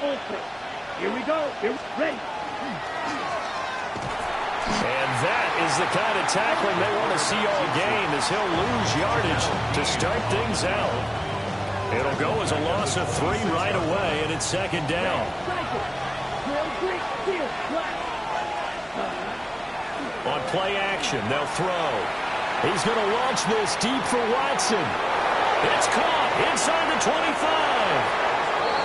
open. Here we go. Here we ready. And that is the kind of tackling they want to see all game, as he'll lose yardage to start things out. It'll go as a loss of 3 right away, and it's second down. On play action, they'll throw. He's going to launch this deep for Watson. It's caught inside the 25.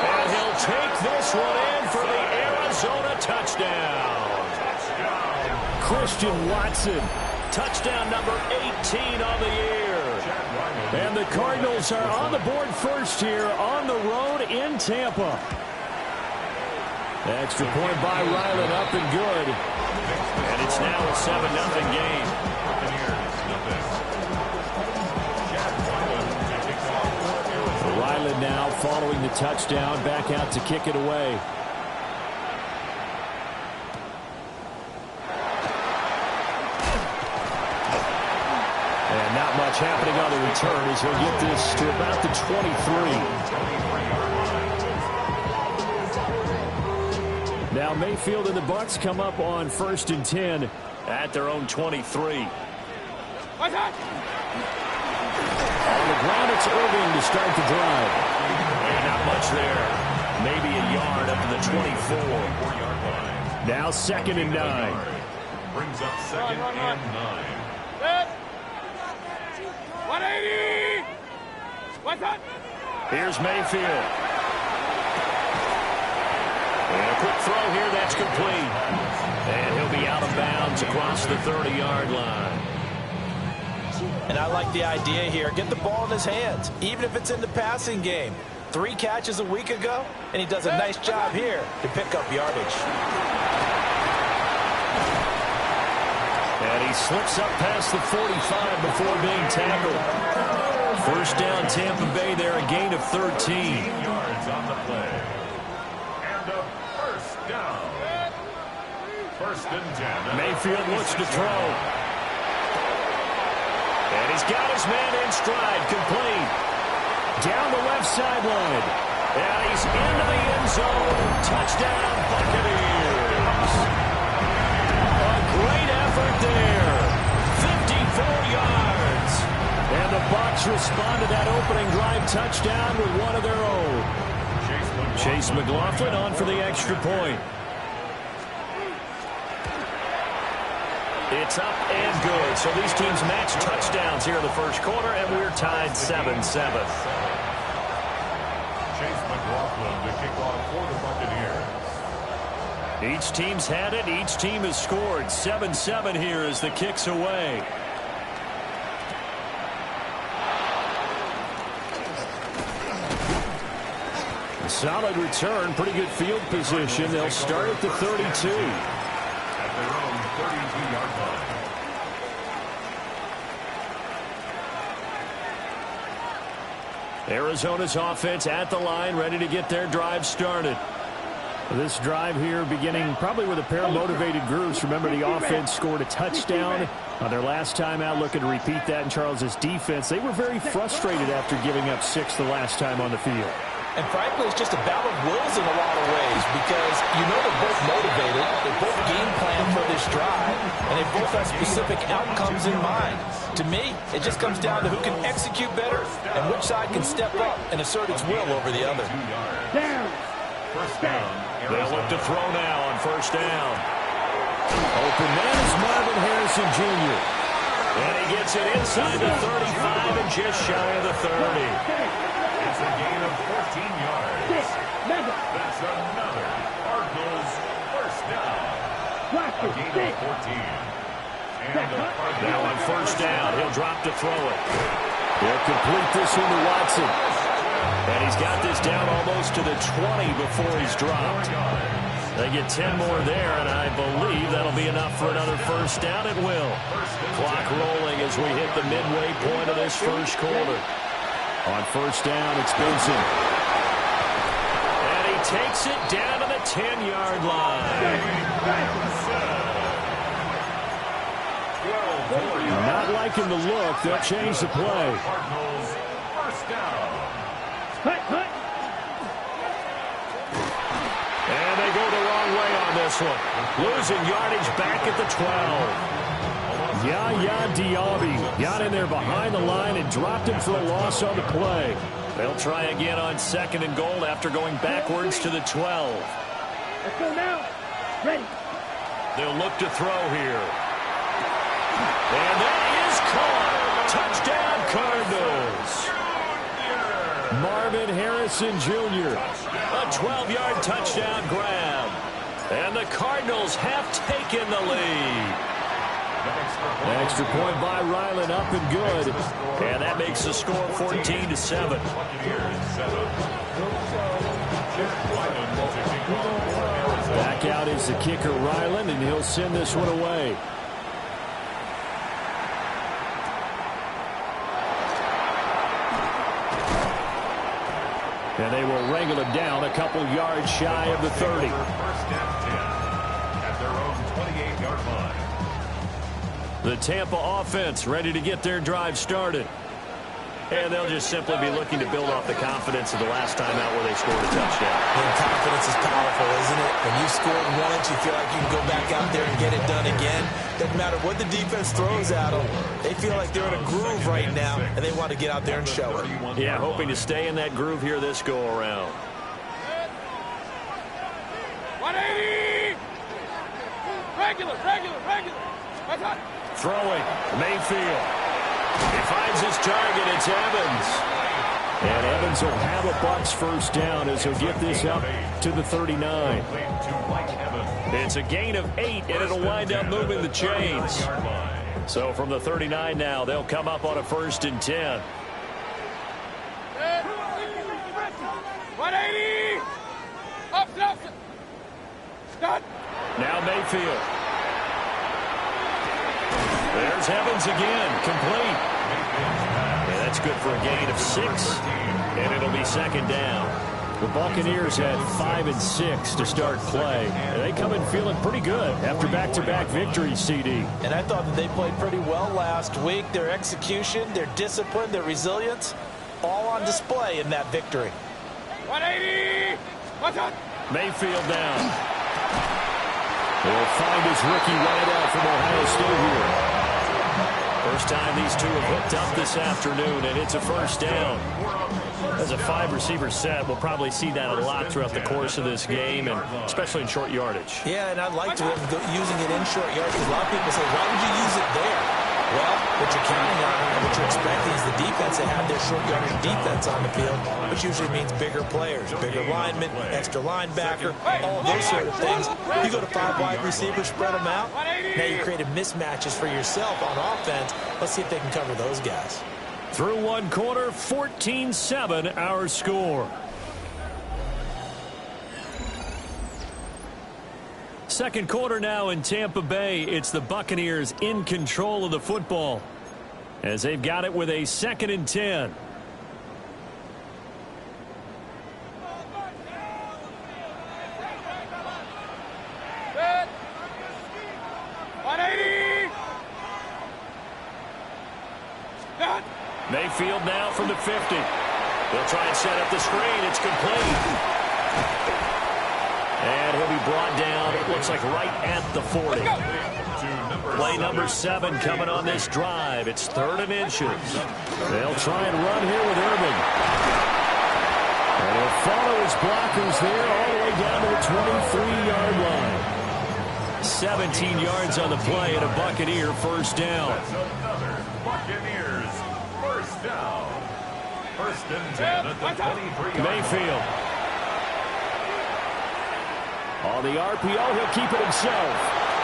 And he'll take this one in for the Arizona touchdown. Christian Watson, touchdown number 18 on the year. And the Cardinals are on the board first here on the road in Tampa. Extra point by Ryland, up and good. And it's now a 7-0 game. Ryland now following the touchdown, back out to kick it away. And not much happening on the return as he'll get this to about the 23. Now Mayfield and the Bucs come up on 1st and 10 at their own 23. On the ground, it's Irving to start the drive. And not much there. Maybe a yard up to the 24. Now 2nd and 9. Brings up 2nd and 9. 180. What's up? Here's Mayfield. And a quick throw here, that's complete. And he'll be out of bounds across the 30-yard line. And I like the idea here. Get the ball in his hands, even if it's in the passing game. 3 catches a week ago, and he does a nice job here to pick up yardage. And he slips up past the 45 before being tackled. First down, Tampa Bay there, a gain of 13. 13 yards on the play. And a first down. 1st and 10. Mayfield looks to throw. And he's got his man in stride, complete. Down the left sideline. And he's into the end zone. Touchdown, Buccaneers. A great effort there. 54 yards. And the Bucs respond to that opening drive touchdown with one of their own. Chase McLaughlin on for the extra point. It's up and good. So these teams match touchdowns here in the first quarter, and we're tied 7-7. Chase McLaughlin to kick off for the Buccaneers. Each team's had it. Each team has scored. 7-7 here as the kick's away. A solid return. Pretty good field position. They'll start at the 32. At their own 32-yard line. Arizona's offense at the line, ready to get their drive started. This drive here beginning probably with a pair of motivated groups. Remember, the offense scored a touchdown on their last time out, looking to repeat that in Charles's defense. They were very frustrated after giving up 6 the last time on the field. And frankly, it's just a battle of wills in a lot of ways because you know they're both motivated, they both game plan for this drive, and they both have specific outcomes in mind. To me, it just comes down to who can execute better and which side can step up and assert its will over the other. First down. They'll look to throw now on first down. Open man is Marvin Harrison Jr. And he gets it inside the 35 and just shy of the 30. It's a gain of 14 yards. That's another Cardinals first down. A gain of 14. Now on first down, he'll drop to throw it. He'll complete this into Watson. And he's got this down almost to the 20 before he's dropped. They get 10 more there, and I believe that'll be enough for another first down. It will. Clock rolling as we hit the midway point of this first quarter. On first down, it's Benson. And he takes it down to the 10-yard line. Not liking the look. They'll change the play. Cardinals first down. this one. Losing yardage back at the 12. Yaya Diaby got in there behind the line and dropped him for a loss on the play. They'll try again on 2nd and goal after going backwards to the 12. Let's go now. Ready. They'll look to throw here. And that is caught. Touchdown, Cardinals. Marvin Harrison Jr. A 12-yard touchdown grab. And the Cardinals have taken the lead. Extra point by Ryland, up and good. And that makes the score 14-7. Back out is the kicker, Ryland, and he'll send this one away. And they will wrangle him down a couple yards shy of the 30. First down 10 at their own 28-yard line. The Tampa offense ready to get their drive started. And they'll just simply be looking to build off the confidence of the last time out where they scored a touchdown. And confidence is powerful, isn't it? When you scored once, you feel like you can go back out there and get it done again. Doesn't matter what the defense throws at them. They feel like they're in a groove right now, and they want to get out there and show it. Yeah, hoping to stay in that groove here this go-around. 180. Regular. That's hot. Throwing, Mayfield. He finds his target, it's Evans. And Evans will have a Bucs first down as he'll get this up to the 39. It's a gain of 8, and it'll wind up moving the chains. So from the 39 now, they'll come up on a 1st and 10. 180. Up. Stop. Now Mayfield. There's Evans again, complete. And that's good for a gain of 6, and it'll be 2nd down. The Buccaneers had 5 and 6 to start play. And they come in feeling pretty good after back-to-back victories, CD. And I thought that they played pretty well last week. Their execution, their discipline, their resilience, all on display in that victory. 180. What's up? Mayfield down. He'll find his rookie wideout from Ohio State here. First time these two have hooked up this afternoon, and it's a 1st down. As a 5-receiver set, we'll probably see that a lot throughout the course of this game, and especially in short yardage. Yeah, and I'd like to have using it in short yardage, because a lot of people say, why would you use it there? Well, what you're counting on and what you're expecting is the defense to have their short yardage defense on the field, which usually means bigger players, bigger linemen, extra linebacker, all those sort of things. You go to 5 wide receivers, spread them out. Now you created mismatches for yourself on offense. Let's see if they can cover those guys. Through one quarter, 14-7 our score. Second quarter now in Tampa Bay. It's the Buccaneers in control of the football as they've got it with a 2nd and 10. Good. 180. Good. Mayfield now from the 50. They'll try and set up the screen. It's complete. And he'll be brought down, it looks like right at the 40. Play number 7 coming on this drive. It's 3rd and inches. They'll try and run here with Irving. And he'll follow his blockers there all the way down to the 23-yard line. 17 yards on the play and a Buccaneer 1st down. That's another Buccaneers 1st down. 1st and 10 at the 23-yard line. Mayfield. On the RPO, he'll keep it himself.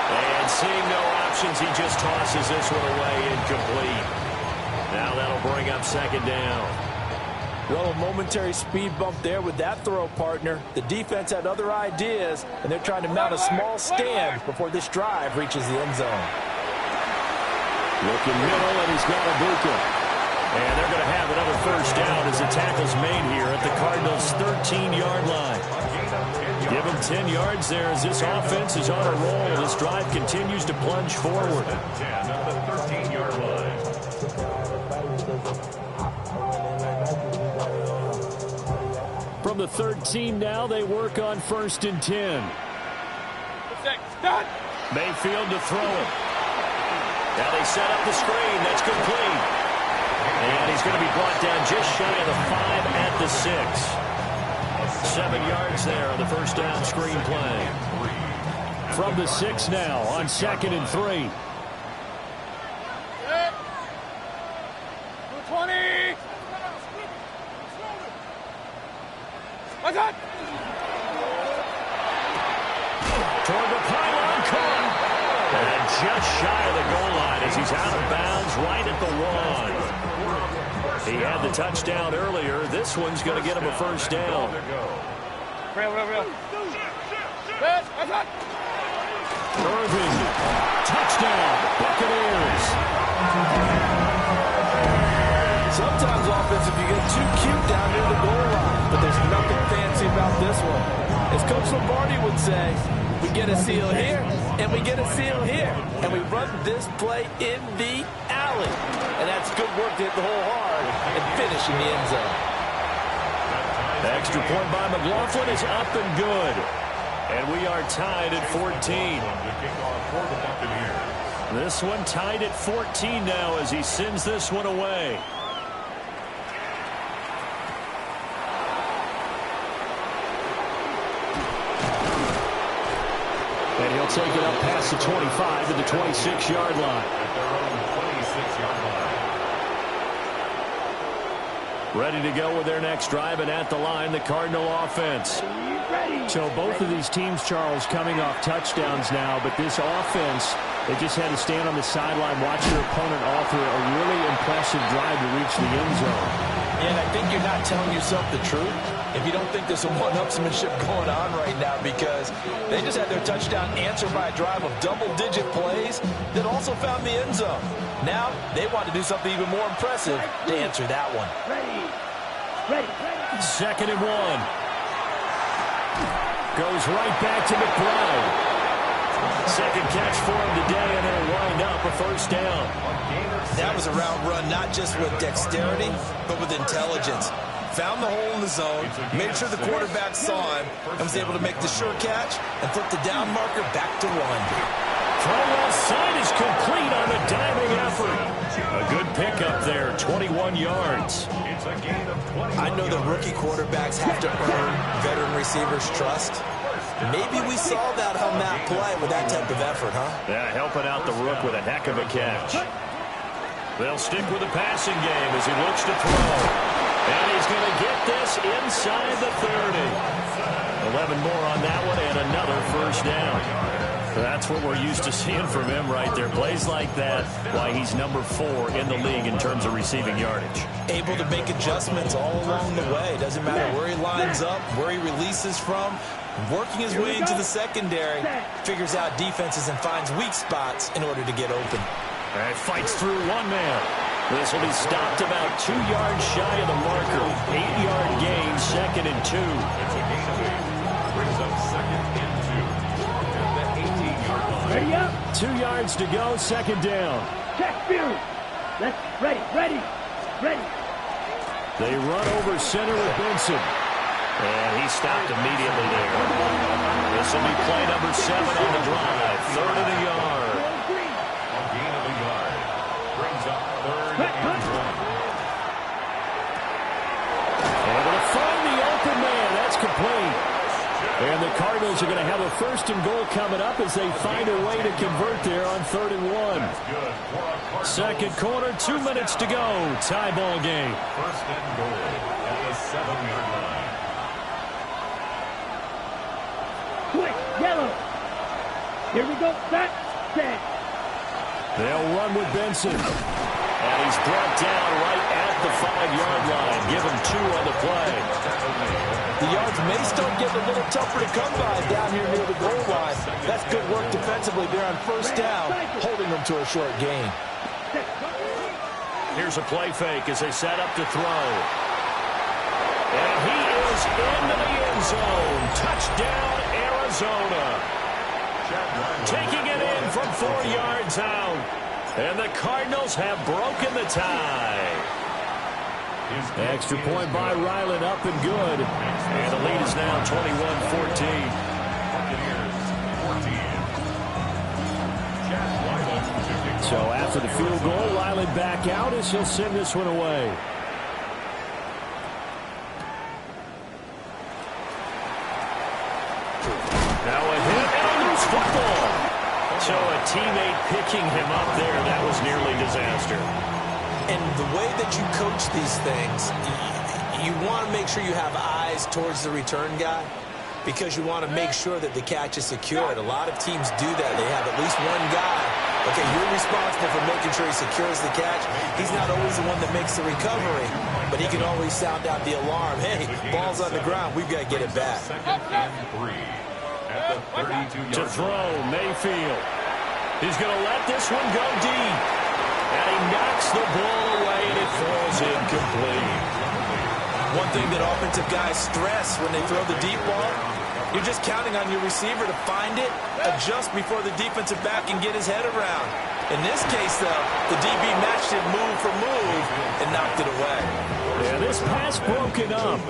And seeing no options, he just tosses this one away incomplete. Now that'll bring up 2nd down. Well, a momentary speed bump there with that throw, partner. The defense had other ideas, and they're trying to mount a small stand before this drive reaches the end zone. Looking middle, and he's got Ibuka. And they're going to have another 1st down as the tackle's made here at the Cardinals' 13-yard line. Give him 10 yards there as this offense is on a roll. This drive continues to plunge forward. 10 at the 13-yard line. From the 13 now, they work on 1st and 10. Done. Mayfield to throw it. Now they set up the screen. That's complete. And he's going to be brought down just shy of the 5 at the 6. 7 yards there on the first down screen play. From the 6 now on 2nd and 3. 20. What's that? Toward the pylon, caught. And just shy of the goal line as he's out of bounds right at the 1. He had the touchdown earlier. This one's going to get him a first down. Real. Good. What's that? Irvin, touchdown, Buccaneers. Sometimes offensive, you get too cute down near the goal line, but there's nothing fancy about this one. As Coach Lombardi would say, we get a seal here, and we get a seal here, and we run this play in the alley. And that's good work to hit the hole hard and finish in the end zone. The extra point by McLaughlin is up and good. And we are tied at 14. This one tied at 14 now as he sends this one away. And he'll take it up past the 25 to the 26-yard line. At their own 26-yard line. Ready to go with their next drive, and at the line, the Cardinal offense. So both of these teams, Charles, coming off touchdowns now, but this offense, they just had to stand on the sideline, watch their opponent offer a really impressive drive to reach the end zone. Yeah, and I think you're not telling yourself the truth if you don't think there's some one-upsmanship going on right now, because they just had their touchdown answered by a drive of double-digit plays that also found the end zone. Now they want to do something even more impressive to answer that one. Ready. 2nd and 1. Goes right back to McBride. Second catch for him today, and it'll wind up a first down. That was a route run not just with dexterity, but with intelligence. Found the hole in the zone, made sure the quarterback saw him, and was able to make the sure catch and flip the down marker back to 1. Throw left side is complete on the diving effort. A good pickup there, 21 yards. It's a gain of 20. I know that rookie quarterbacks have to earn veteran receivers' trust. Maybe we saw that on that play with that type of effort, huh? Yeah, helping out the rook with a heck of a catch. They'll stick with the passing game as he looks to throw. And he's going to get this inside the 30. 11 more on that one and another first down. That's what we're used to seeing from him right there. Plays like that, why he's number 4 in the league in terms of receiving yardage. Able to make adjustments all along the way. Doesn't matter where he lines up, where he releases from. Working his way into the secondary, figures out defenses and finds weak spots in order to get open. And fights through one man. This will be stopped about 2 yards shy of the marker. 8-yard gain, 2nd and 2. It's a gain of 8. Brings up 2nd and 2. At the 18-yard line. Ready up. 2 yards to go, 2nd down. Check field. Let's ready. They run over center with Benson. And he stopped immediately there. This will be play number 7 on the drive. 3rd of the yard. A gain of a yard. Brings up 3rd and 1. Able to find the open man. That's complete. And the Cardinals are going to have a 1st and goal coming up as they find a way to convert there on 3rd and 1. Second quarter, 2 minutes to go. Tie ball game. 1st and goal at the 7-yard line. Quick, yellow. Here we go. Set. They'll run with Benson. And he's brought down right at the 5-yard line. Give him 2 on the play. The yards may start getting a little tougher to come by down here near the goal line. That's good work defensively there on 1st down, holding them to a short gain. Here's a play fake as they set up to throw. And he is into the end zone. Touchdown, Arizona. Taking it in from 4 yards out. And the Cardinals have broken the tie. Extra point by Ryland, up and good. And the lead is now 21-14. Buccaneers 14. So after the field goal, Riley back out as he'll send this one away. Now a hit and a loose football. So a teammate picking him up there, that was nearly disaster. And the way that you coach these things, you want to make sure you have eyes towards the return guy because you want to make sure that the catch is secured. A lot of teams do that. They have at least one guy. Okay, you're responsible for making sure he secures the catch. He's not always the one that makes the recovery, but he can always sound out the alarm. Hey, ball's on the ground. We've got to get it back. Second and 3 at the 32-yard To throw, Mayfield. He's going to let this one go deep. And he knocks the ball away, and it falls incomplete. One thing that offensive guys stress when they throw the deep ball, you're just counting on your receiver to find it, adjust before the defensive back can get his head around. In this case, though, the DB matched it move for move and knocked it away. Yeah, this pass broken up.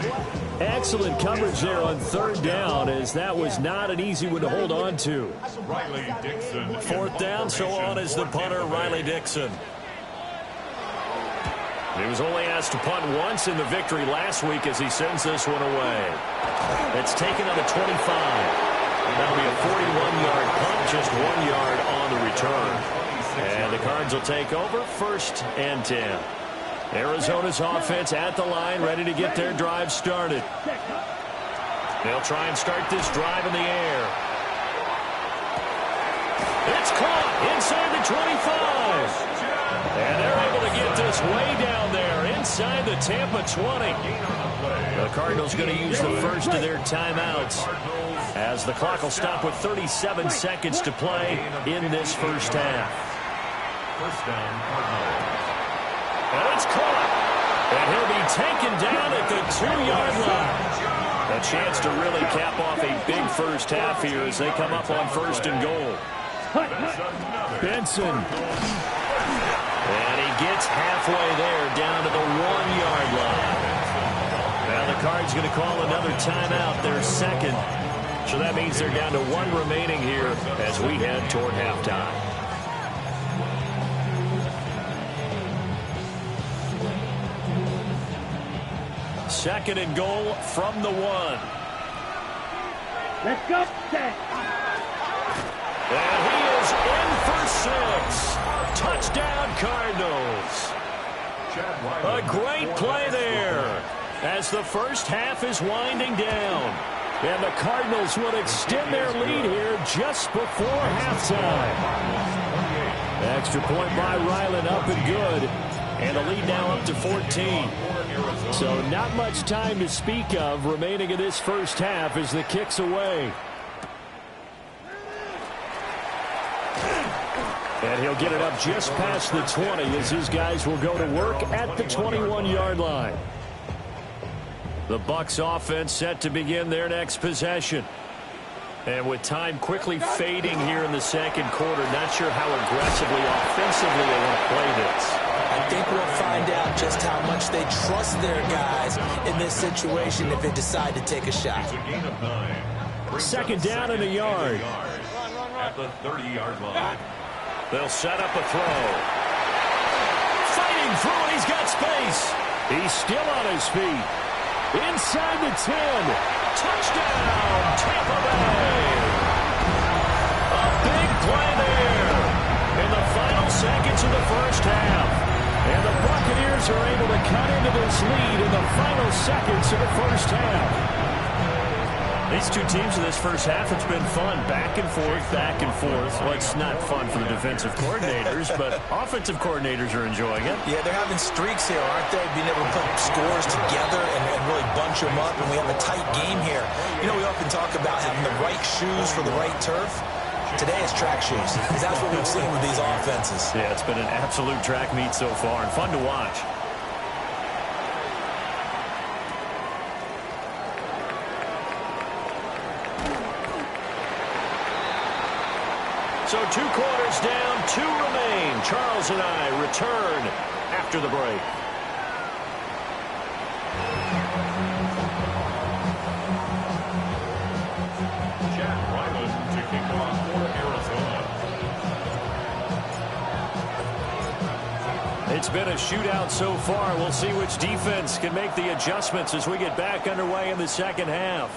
Excellent coverage there on third down, as that was not an easy one to hold on to. Riley Dixon. Fourth down, so on is the punter, Riley Dixon. He was only asked to punt once in the victory last week as he sends this one away. It's taken on the 25. That'll be a 41-yard punt, just 1 yard on the return. And the Cards will take over, 1st and 10. Arizona's offense at the line, ready to get their drive started. They'll try and start this drive in the air. It's caught inside the 25. And they're able to get this way down there inside the Tampa 20. The Cardinals going to use the first of their timeouts as the clock will stop with 37 seconds to play in this first half. First down, Cardinals. And it's caught. And he'll be taken down at the 2-yard line. A chance to really cap off a big first half here as they come up on 1st and goal. Benson. And he gets halfway there down to the 1-yard line. Now the Cards going to call another timeout, their second. So that means they're down to 1 remaining here as we head toward halftime. Second and goal from the 1. Let's go. Set. And he is in for 6. Touchdown, Cardinals. A great play there as the first half is winding down. And the Cardinals will extend their lead here just before halftime. Extra point by Ryland up and good. And the lead now up to 14. So not much time to speak of remaining in this first half as the kick's away. And he'll get it up just past the 20 as his guys will go to work at the 21-yard line. The Bucs offense set to begin their next possession. And with time quickly fading here in the second quarter, not sure how aggressively, offensively they want to play this. I think we'll find out just how much they trust their guys in this situation if they decide to take a shot. It's a gain of 9. Second down and a yard. At the 30-yard line. They'll set up a throw. Fighting through it, he's got space. He's still on his feet. Inside the 10. Touchdown, Tampa Bay. A big play there in the final seconds of the first half. And the Buccaneers are able to cut into this lead in the final seconds of the first half. These two teams in this first half, it's been fun. Back and forth, back and forth. Well, it's not fun for the defensive coordinators, but offensive coordinators are enjoying it. Yeah, they're having streaks here, aren't they? Being able to put scores together and really bunch them up, and we have a tight game here. You know, we often talk about having the right shoes for the right turf. Today is track shoes, because that's what we've seen with these offenses. Yeah, it's been an absolute track meet so far, and fun to watch. So 2 quarters down, 2 remain. Charles and I return after the break. Jack Ryland to kick off for Arizona. It's been a shootout so far. We'll see which defense can make the adjustments as we get back underway in the second half.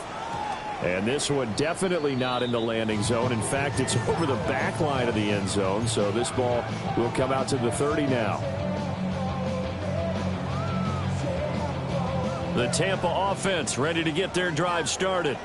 And this one definitely not in the landing zone. In fact, it's over the back line of the end zone. So this ball will come out to the 30 now. The Tampa offense ready to get their drive started.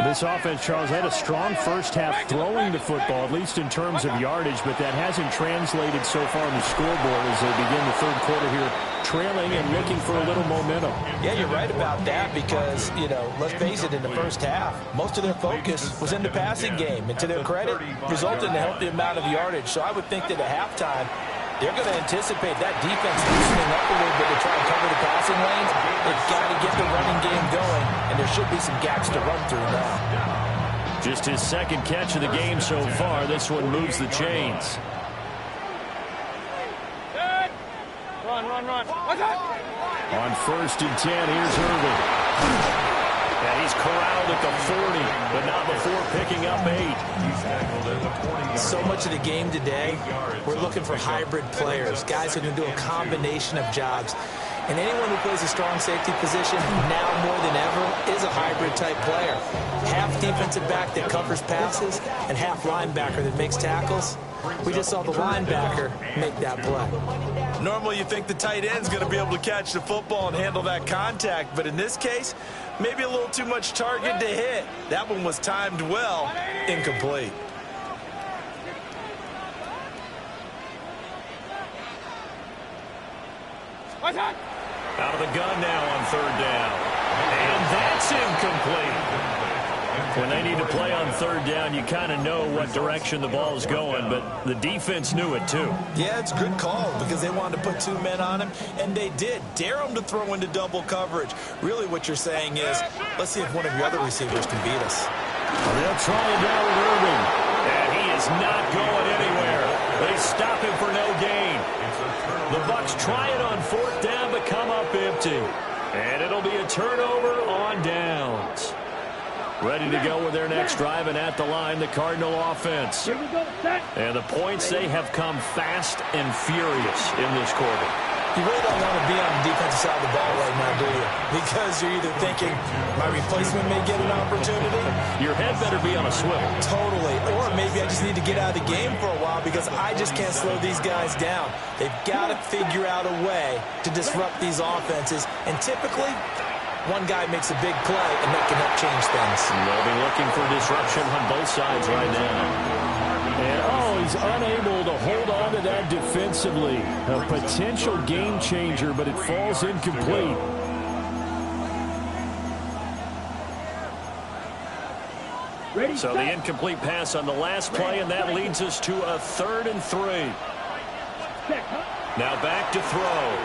This offense, Charles, had a strong first half throwing the football, at least in terms of yardage, but that hasn't translated so far on the scoreboard as they begin the third quarter here, trailing and looking for a little momentum. Yeah, you're right about that because, you know, let's face it, in the first half, most of their focus was in the passing game. And to their credit, resulted in a healthy amount of yardage. So I would think that at halftime, they're going to anticipate that defense loosening up a little bit to try and cover the passing lanes. They've got to get the running game going, and there should be some gaps to run through now. Just his second catch of the game so far. This one moves the chains. Run. On 1st and 10, here's Irvin. And he's corralled at the 40, but not before picking up 8. So much of the game today, we're looking for hybrid players, guys who can do a combination of jobs. And anyone who plays a strong safety position, now more than ever, is a hybrid-type player. Half defensive back that covers passes and half linebacker that makes tackles. We just saw the linebacker make that play. Normally you think the tight end's going to be able to catch the football and handle that contact, but in this case, maybe a little too much target to hit. That one was timed well, incomplete. Out of the gun now on 3rd down. And that's incomplete. When they need to play on 3rd down, you kind of know what direction the ball is going, but the defense knew it too. Yeah, it's a good call because they wanted to put 2 men on him, and they did. Dare him to throw into double coverage. Really what you're saying is, let's see if one of your other receivers can beat us. They'll try it down with Irving. And he is not going anywhere. They stop him for no gain. The Bucs try it on 4th down, but come up empty. And it'll be a turnover on downs. Ready to go with their next drive, and at the line, the Cardinal offense. Here we go, set. And the points, they have come fast and furious in this quarter. You really don't want to be on the defensive side of the ball right now, do you? Because you're either thinking, my replacement may get an opportunity. Your head better be on a swivel. Totally. Or maybe I just need to get out of the game for a while because I just can't slow these guys down. They've got to figure out a way to disrupt these offenses. And typically, one guy makes a big play, and that can help change things. They'll be looking for disruption on both sides right now. And, he's unable to hold on to that defensively. A potential game changer, but it falls incomplete. Ready, So the incomplete pass on the last play, and that leads us to a 3rd and 3. Now back to throw.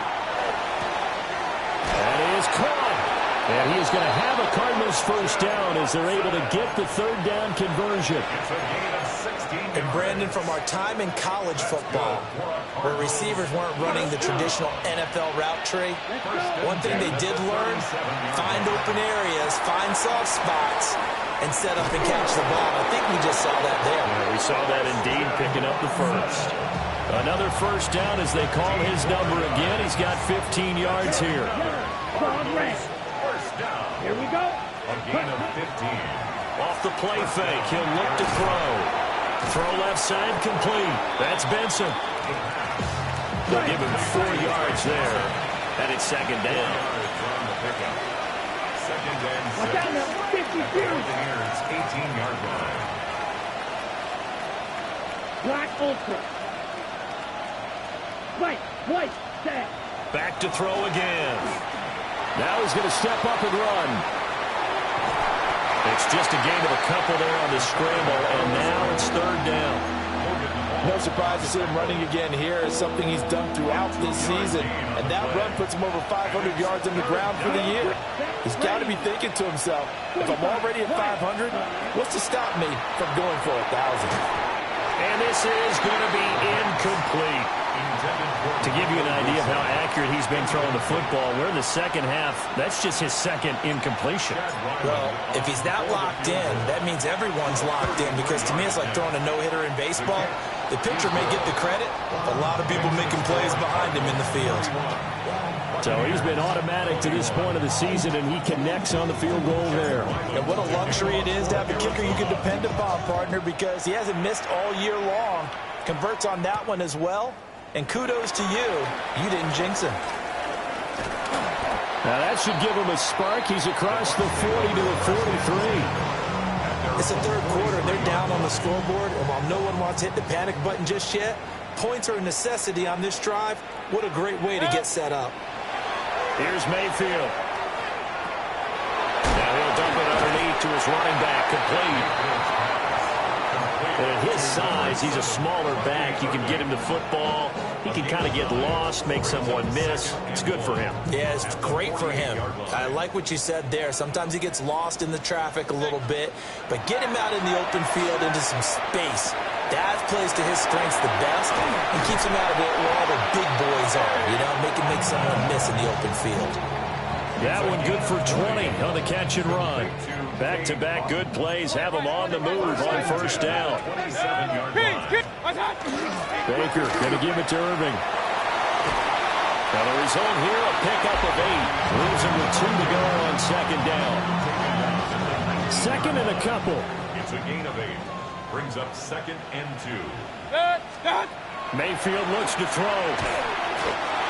That is caught. And he is going to have a Cardinals 1st down as they're able to get the 3rd down conversion. And Brandon, from our time in college football, where receivers weren't running the traditional NFL route tree, one thing they did learn, find open areas, find soft spots, and set up and catch the ball. I think we just saw that there. Yeah, we saw that indeed, picking up the 1st. Another 1st down as they call his number again. He's got 15 yards here. Here we go. A gain of 15. Off the play fake, he'll look to throw. Throw left side complete. That's Benson. They'll give him 4 yards there. And it's 2nd down. Watch out now. 50 yards. Here it's 18-yard line. Black ultra. White, set. Back to throw again. Now he's going to step up and run. It's just a gain of a couple there on the scramble, and now it's 3rd down. No surprise to see him running again here. It's something he's done throughout this season. And that run puts him over 500 yards on the ground for the year. He's got to be thinking to himself, if I'm already at 500, what's to stop me from going for 1,000? And this is going to be incomplete. To give you an idea of how accurate he's been throwing the football, we're in the second half. That's just his 2nd incompletion. Well, if he's that locked in, that means everyone's locked in because to me it's like throwing a no-hitter in baseball. The pitcher may get the credit, but a lot of people making plays behind him in the field. So he's been automatic to this point of the season, and he connects on the field goal there. And what a luxury it is to have a kicker you can depend upon, partner, because he hasn't missed all year long. Converts on that one as well. And kudos to you. You didn't jinx him. Now that should give him a spark. He's across the 40 to the 43. It's the third quarter. They're down on the scoreboard. And while no one wants to hit the panic button just yet, points are a necessity on this drive. What a great way to get set up. Here's Mayfield. Now he'll dump it underneath to his running back. Complete. At his size, he's a smaller back. You can get him the football. He can kind of get lost, make someone miss. It's good for him. Yeah, it's great for him. I like what you said there. Sometimes he gets lost in the traffic a little bit, but get him out in the open field into some space. That plays to his strengths the best and keeps him out of it where all the big boys are, you know, make someone miss in the open field. That one good for 20 on the catch and run. Back-to-back good plays have him on the move on first down. Baker going to give it to Irving. Now the result here, a pickup of 8. Leaves him with 2 to go on second down. Second and a couple. It's a gain of 8. Brings up 2nd and 2. Mayfield looks to throw.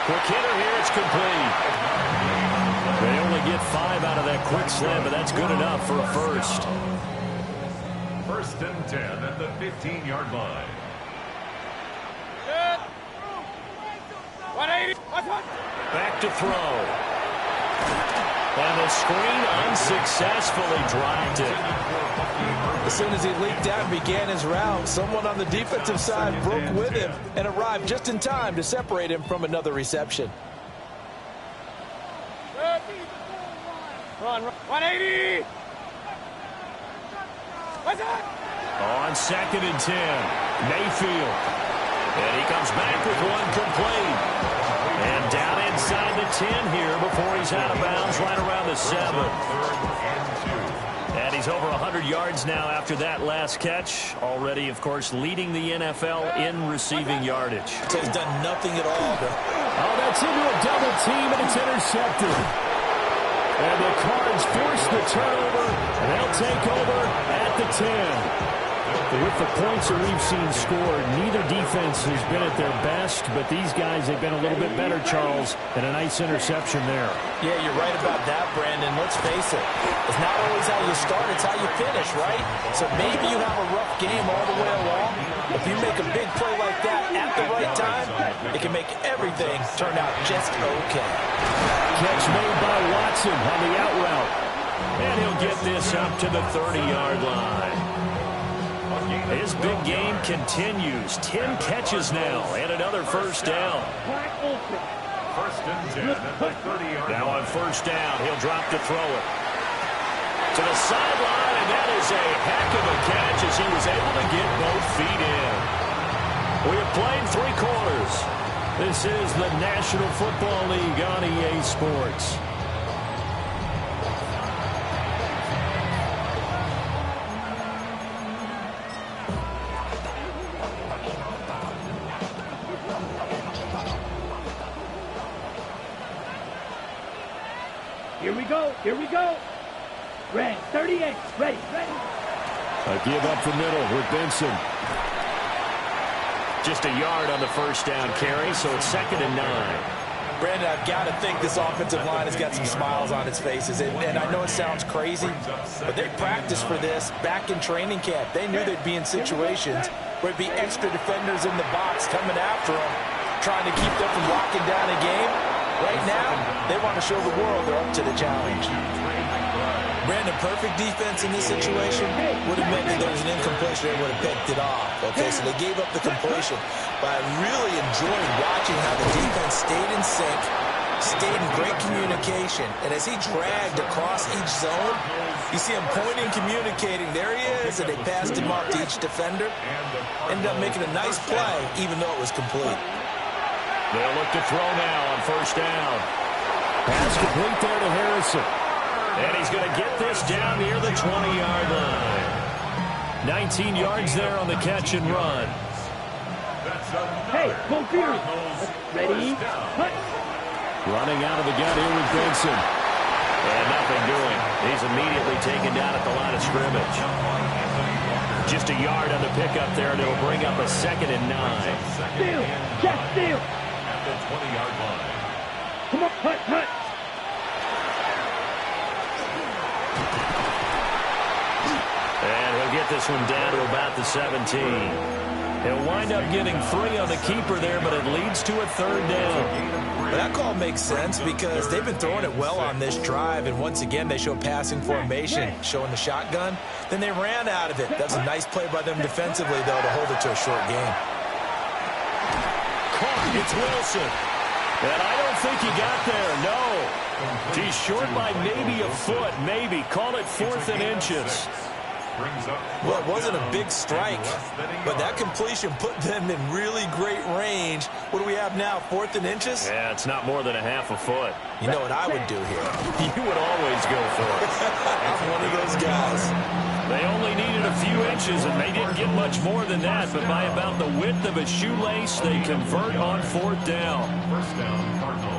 Quick hitter here, it's complete. They only get 5 out of that quick slam, but that's good enough for a first. 1st and 10 at the 15-yard line. 180. Back to throw. And the screen unsuccessfully dropped it. As soon as he leaped out and began his route, someone on the defensive side broke with him and arrived just in time to separate him from another reception. Run, 180. What's that? On 2nd and 10, Mayfield. And he comes back with one complete. And down inside the 10 here before he's out of bounds right around the 7. And he's over 100 yards now after that last catch. Already, of course, leading the NFL in receiving yardage. So he's done nothing at all. Oh, that's into a double team, and it's intercepted. And the Cards force the turnover, and they'll take over at the 10. With the points that we've seen scored, neither defense has been at their best, but these guys have been a little bit better, Charles, and a nice interception there. Yeah, you're right about that, Brandon. Let's face it. It's not always how you start, it's how you finish, right? So maybe you have a rough game all the way along. If you make a big play like that at the right time, it can make everything turn out just okay. Catch made by Watson on the out route. And he'll get this up to the 30-yard line. His big game continues. 10 catches now and another first down. 1st and 10 at the 30-yard line. Now on first down, he'll drop to throw it. To the sideline, and that is a heck of a catch as he was able to get both feet in. We have played 3 quarters. This is the National Football League on EA Sports. Here we go. Here we go. Red, 38. Ready. A give up the middle with Benson. Just a yard on the first down carry, so it's 2nd and 9. Brandon, I've got to think this offensive line has got some smiles on its faces. And I know it sounds crazy, but they practiced for this back in training camp. They knew they'd be in situations where it'd be extra defenders in the box coming after them, trying to keep them from locking down a game. Right now, they want to show the world they're up to the challenge. Brandon, perfect defense in this situation would have meant that there was an incompletion. They would have picked it off. Okay, so they gave up the completion. But I really enjoyed watching how the defense stayed in sync, stayed in great communication. And as he dragged across each zone, you see him pointing, communicating. There he is, and they passed him off to each defender. Ended up making a nice play, even though it was complete. They'll look to throw now on first down. Pass complete there to Harrison. And he's going to get this down near the 20-yard line. 19 yards there on the catch and run. Hey, go Fury. Ready? Cut. Running out of the gun here with Benson. And nothing doing. He's immediately taken down at the line of scrimmage. Just a yard on the pickup there, and it'll bring up a 2nd and 9. Steal. Just steal. At the 20-yard line. Come on, hut. And he'll get this one down to about the 17. He'll wind up getting 3 on the keeper there, but it leads to a 3rd down. That call makes sense because they've been throwing it well on this drive, and once again they show passing formation, showing the shotgun. Then they ran out of it. That's a nice play by them defensively, though, to hold it to a short game. Caught. It's Wilson. And I don't think he got there, no. He's short by maybe a foot, maybe. Call it 4th and inches. Well, it wasn't a big strike, but that completion put them in really great range. What do we have now, 4th and inches? Yeah, it's not more than a half a foot. You know what I would do here? You would always go for it. I'm one of those guys. They only needed a few inches, and they didn't get much more than that, but by about the width of a shoelace, they convert on 4th down. First down, Cardinals.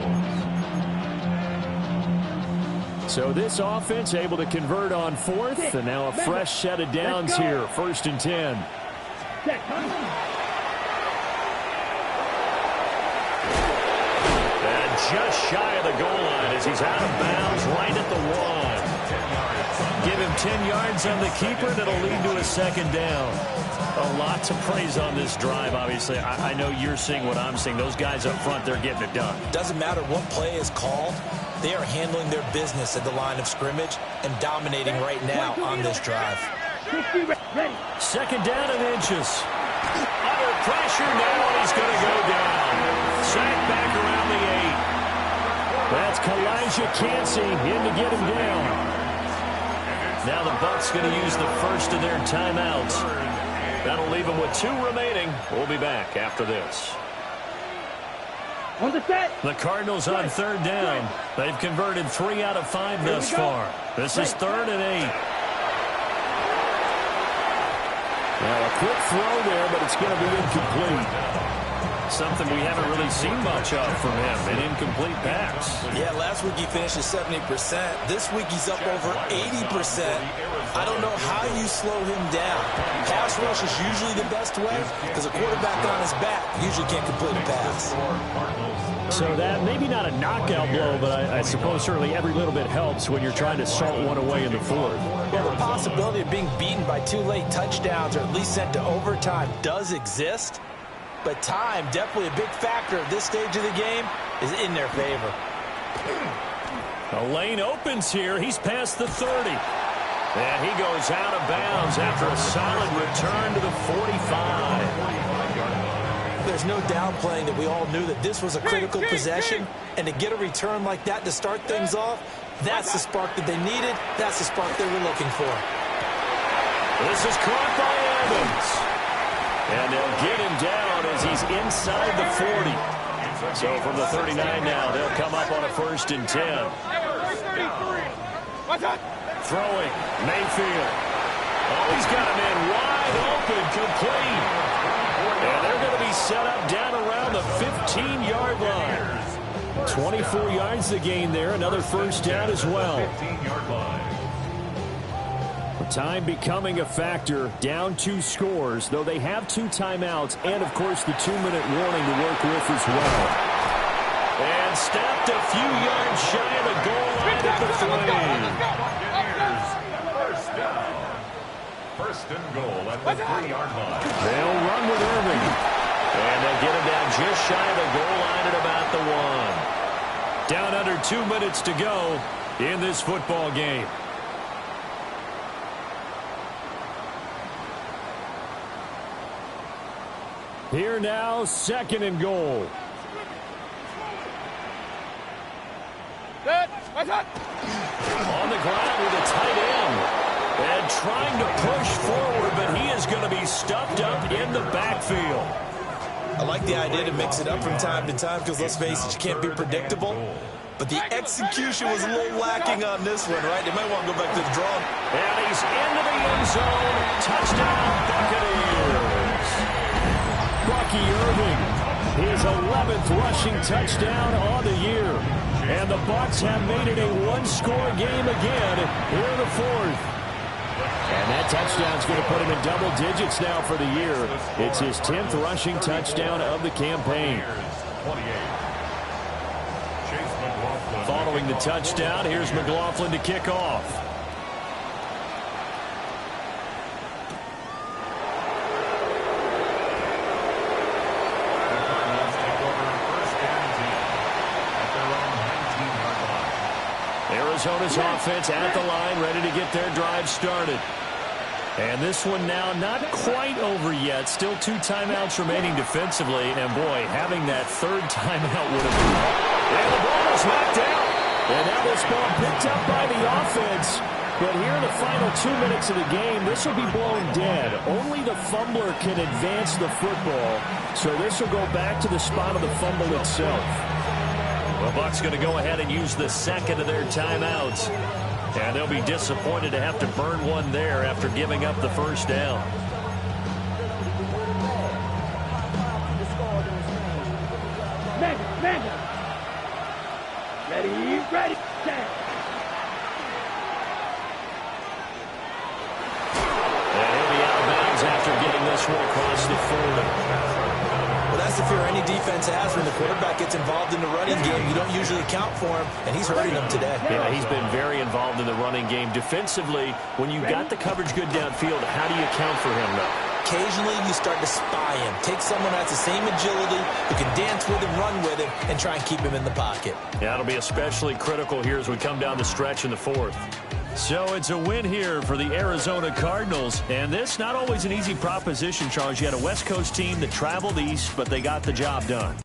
So this offense able to convert on 4th, and now a fresh set of downs here, 1st and 10. And just shy of the goal line as he's out of bounds right at the 1. Give him 10 yards on the keeper, and it'll lead to a 2nd down. A lot to praise on this drive, obviously. I know you're seeing what I'm seeing. Those guys up front, they're getting it done. Doesn't matter what play is called. They are handling their business at the line of scrimmage and dominating right now on this drive. 2nd down and inches. Under pressure now, and he's going to go down. Sacked back around the 8. That's Kalijah Cansey in to get him down. Now the Bucs going to use the first of their timeouts. That'll leave them with 2 remaining. We'll be back after this. On the set. The Cardinals on 3rd down. They've converted 3 out of 5 thus far. This is 3rd and 8. Now a quick throw there, but it's going to be incomplete. Something we haven't really seen much of from him, an incomplete pass. Yeah, last week he finished at 70%. This week he's up over 80%. I don't know how you slow him down. Pass rush is usually the best way because a quarterback on his back usually can't complete a pass. So that, maybe not a knockout blow, but I suppose certainly every little bit helps when you're trying to salt one away in the 4th. Well, the possibility of being beaten by 2 late touchdowns or at least sent to overtime does exist. But time, definitely a big factor at this stage of the game, is in their favor. A lane opens here. He's past the 30. And he goes out of bounds after a solid return to the 45. There's no downplaying that we all knew that this was a critical possession. And to get a return like that to start things off, that's the spark that they needed. That's the spark they were looking for. This is caught by Evans. And they'll get him down as he's inside the 40. So from the 39 now, they'll come up on a 1st and 10. Throwing, Mayfield. Oh, he's got him in wide open, complete. And they're going to be set up down around the 15-yard line. 24 yards to gain there, another 1st down as well. 15-yard line. Time becoming a factor, down 2 scores, though they have 2 timeouts and, of course, the 2-minute warning to work with as well. And stepped a few yards shy of the goal line at the 3. First and goal at the 3-yard line. They'll run with Irving. And they'll get him down just shy of the goal line at about the 1. Down under 2 minutes to go in this football game. Here now, 2nd and goal. On the ground with a tight end. And trying to push forward, but he is going to be stuffed up in the backfield. I like the idea to mix it up from time to time because, let's face it, you can't be predictable. But the execution was a little lacking on this one, right? They might want to go back to the drawing. And he's into the end zone. Touchdown, Buccaneers. Buccaneers Ricky Irving, his 11th rushing touchdown on the year. And the Bucs have made it a one-score game again here in the fourth. And that touchdown's going to put him in double digits now for the year. It's his 10th rushing touchdown of the campaign. Following the touchdown, here's McLaughlin to kick off. Arizona's offense at the line, ready to get their drive started. And this one now not quite over yet. Still 2 timeouts remaining defensively. And, boy, having that third timeout would have been... And the ball is knocked out. And now this ball picked up by the offense. But here in the final 2 minutes of the game, this will be blown dead. Only the fumbler can advance the football. So this will go back to the spot of the fumble itself. The Bucs going to go ahead and use the second of their timeouts. And they'll be disappointed to have to burn one there after giving up the first down. Mega. Ready, set. And he'll be out of bounds after getting this one across the 40. Well, that's the fear any defense has when the quarterback gets involved in the running game. You don't usually account for him, and he's hurting them today. Yeah, he's been very involved in the running game. Defensively, when you got the coverage good downfield, how do you account for him, though? Occasionally, you start to spy him. Take someone that has the same agility, who can dance with him, run with him, and try and keep him in the pocket. Yeah, it'll be especially critical here as we come down the stretch in the fourth. So it's a win here for the Arizona Cardinals. And this, not always an easy proposition, Charles. You had a West Coast team that traveled east, but they got the job done.